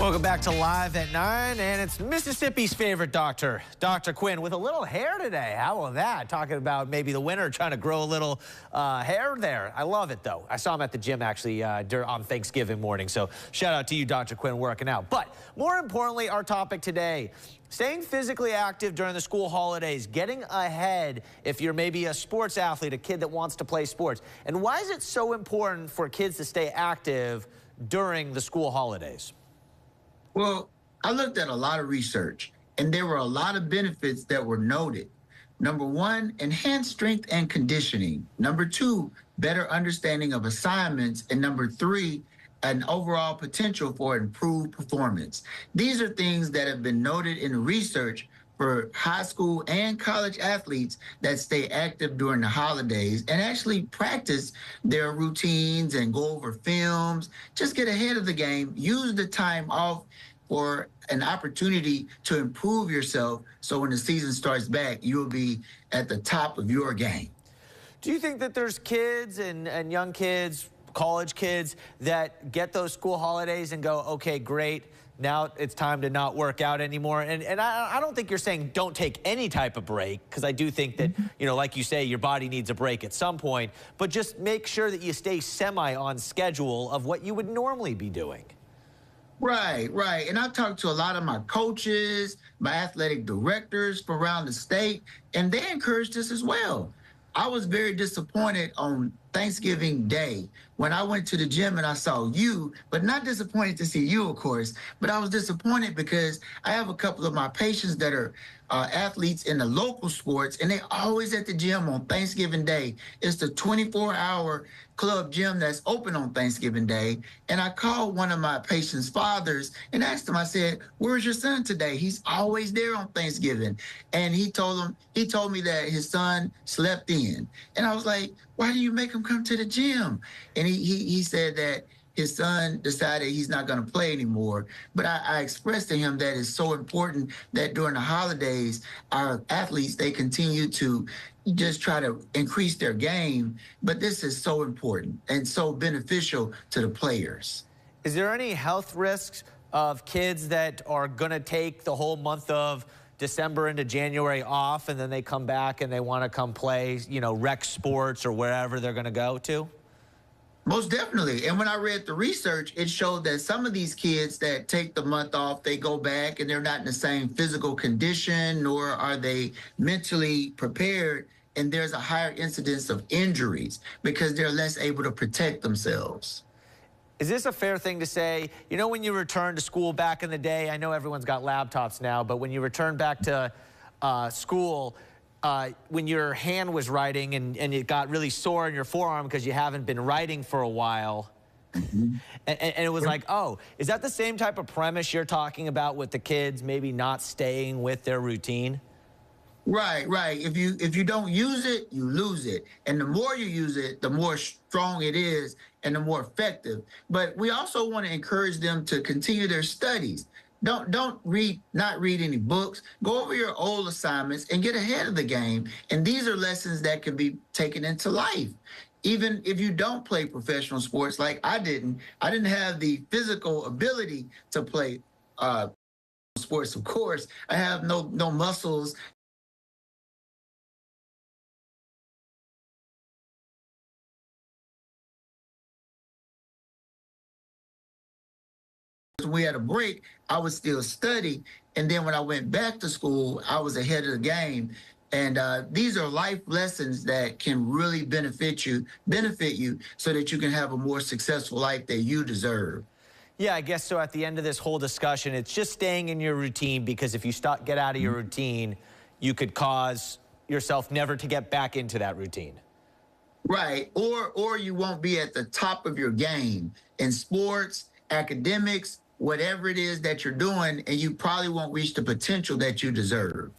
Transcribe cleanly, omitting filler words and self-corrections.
Welcome back to Live at 9, and it's Mississippi's favorite doctor, Dr. Quinn, with a little hair today. How about that? Talking about maybe the winter trying to grow a little hair there. I love it, though. I saw him at the gym, actually, on Thanksgiving morning, so shout out to you, Dr. Quinn, working out. But more importantly, our topic today, staying physically active during the school holidays, getting ahead if you're maybe a sports athlete, a kid that wants to play sports. And why is it so important for kids to stay active during the school holidays? Well, I looked at a lot of research, and there were a lot of benefits that were noted. Number one, enhanced strength and conditioning. Number two, better understanding of assignments. And number three, an overall potential for improved performance. These are things that have been noted in research for high school and college athletes that stay active during the holidays and actually practice their routines and go over films. Just get ahead of the game. Use the time off for an opportunity to improve yourself so when the season starts back, you'll be at the top of your game. Do you think that there's kids and young kids, college kids, that get those school holidays and go, okay, great, now it's time to not work out anymore? And I don't think you're saying don't take any type of break, because I do think that, you know, like you say, your body needs a break at some point, but just make sure that you stay semi on schedule of what you would normally be doing. Right, right. And I've talked to a lot of my coaches, my athletic directors from around the state, and they encouraged us as well. I was very disappointed on Thanksgiving Day when I went to the gym and I saw you, but not disappointed to see you, of course, but I was disappointed because I have a couple of my patients that are athletes in the local sports, and they always at the gym on Thanksgiving Day. It's the 24-hour club gym that's open on Thanksgiving Day. And I called one of my patients' fathers and asked him, I said, where's your son today? He's always there on Thanksgiving. And he told me that his son slept in. And I was like, why do you make him come to the gym? And he said that his son decided he's not going to play anymore. But I expressed to him that it's so important that during the holidays, our athletes, they continue to just try to increase their game. But this is so important and so beneficial to the players. Is there any health risks of kids that are going to take the whole month of December into January off, and then they come back and they want to come play, you know, rec sports or wherever they're going to go to? Most definitely. And when I read the research, it showed that some of these kids that take the month off, they go back and they're not in the same physical condition, nor are they mentally prepared. And there's a higher incidence of injuries because they're less able to protect themselves. Is this a fair thing to say? You know, when you return to school back in the day, I know everyone's got laptops now, but when you return back to school, when your hand was writing and it got really sore in your forearm because you haven't been writing for a while, and it was like, oh, is that the same type of premise you're talking about with the kids maybe not staying with their routine? Right, right. If you don't use it, you lose it. And the more you use it, the more strong it is and the more effective. But we also want to encourage them to continue their studies. Don't read any books. Go over your old assignments and get ahead of the game. And these are lessons that can be taken into life. Even if you don't play professional sports like I didn't have the physical ability to play sports, of course. I have no muscles. When we had a break, I would still study. And then when I went back to school, I was ahead of the game. And these are life lessons that can really benefit you so that you can have a more successful life that you deserve. Yeah, I guess so. At the end of this whole discussion, it's just staying in your routine, because if you get out of your routine, you could cause yourself never to get back into that routine. Right. Or you won't be at the top of your game in sports, academics, whatever it is that you're doing, and you probably won't reach the potential that you deserve.